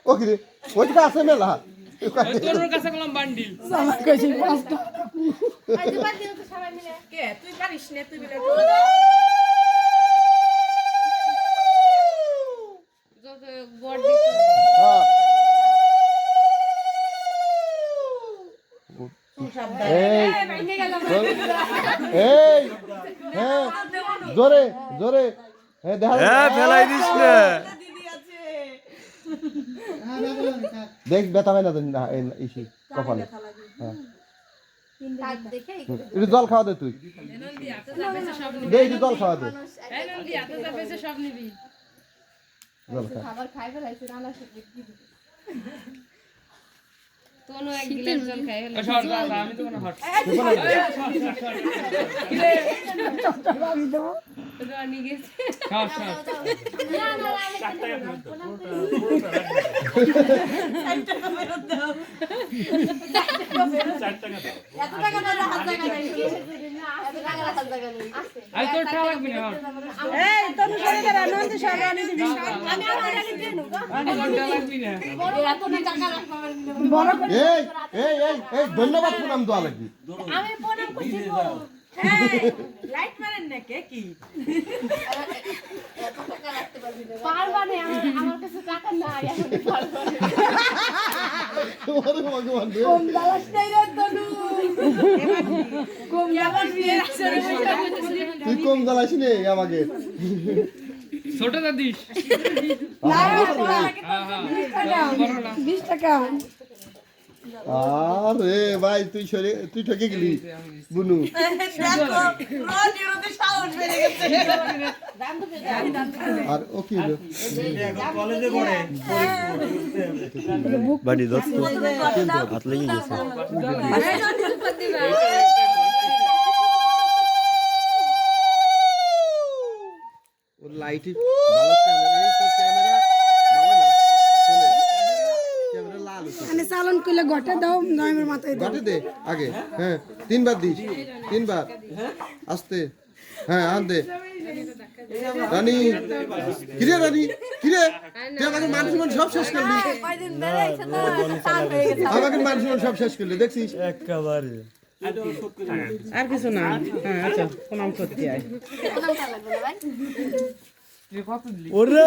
ওকে ওই তো আছে মেলা তোর কাছে কলম বান্ডিল আমার কাছে 5 টাকা আজ বাদ দিও তো সবাই মিলে কে তুই পারিস না তুই বলে যত বড় দিত হ্যাঁ এই ভেঙে গেল এই হ্যাঁ জোরে জোরে হ্যাঁ দেখা ফেলাই দিস না দেখ ব্যথা হয় না তো না ইসি কপালে হ্যাঁ কাট দেখে একটু জল খাওয়া দে তুই নন্দি হাতে যাবে সব নিবি দে একটু জল খাওয়া দে এই নন্দি হাতে যাবে সব নিবি জল খা খাবার খাই ফেলাইছে রান্না শেষে কি দিবে তোনো এক গ্লাস জল খাই হলো সর বাবা আমি তো কোনো হট আমি দেবো রানি গেছে সর সর না না এত টাকা না হাত টাকা নাই এত টাকা হাত টাকা নাই আই তোর টাকা লাগবে না হট এই তনু সরে দাঁড়া নন্দ সরে আনি দিবি আমি আমার আগে দেন গো টাকা লাগবে না এত টাকা রাখবার বড় এই এই এই এই ধন্যবাদ প্রণাম দোয়া লাগবে আমি প্রণাম করছি গো লাইট মারেন না কে কি এত টাকা রাখতে পারবি না পারবা না আমার কাছে টাকা নাই এখন পারবা না ওরে ভগবান রে কম দালাস নাই রে তনু কম যাবার বিয়ে আসরে তুই কম জ্বালাস নে আমাকে ছোট দাদিস না হ্যাঁ হ্যাঁ বড় না 20 টাকা আরে ভাই তুই সরে তুই ঠকে গেলি বুনু আর ও কি হলো কলেজে পড়ে বাড়ি দোস্ত হাত লেগে গেছে ওর লাইট ভালো ক্যামেরা এই তো ক্যামেরা ভালো না ফোনে ক্যামেরা লাল মানে চালান কইলে ঘটে দাও নয়মের মাথায় দাও গাটে দে আগে হ্যাঁ তিনবার দিস তিনবার আস্তে হ্যাঁ আন দে রানী কিরে রানী কিরে তুই আমাকে মান সম্মান সব শেষ করলি কয়দিন বেড়াইছে তো চাল হয়ে গেছে আমাকে মান সম্মান সব শেষ করলি দেখছিস একেবারে আর কিছু না হ্যাঁ আচ্ছা প্রণাম করতে আয় প্রণাম করা লাগবে না ভাই কত দিলি ওরে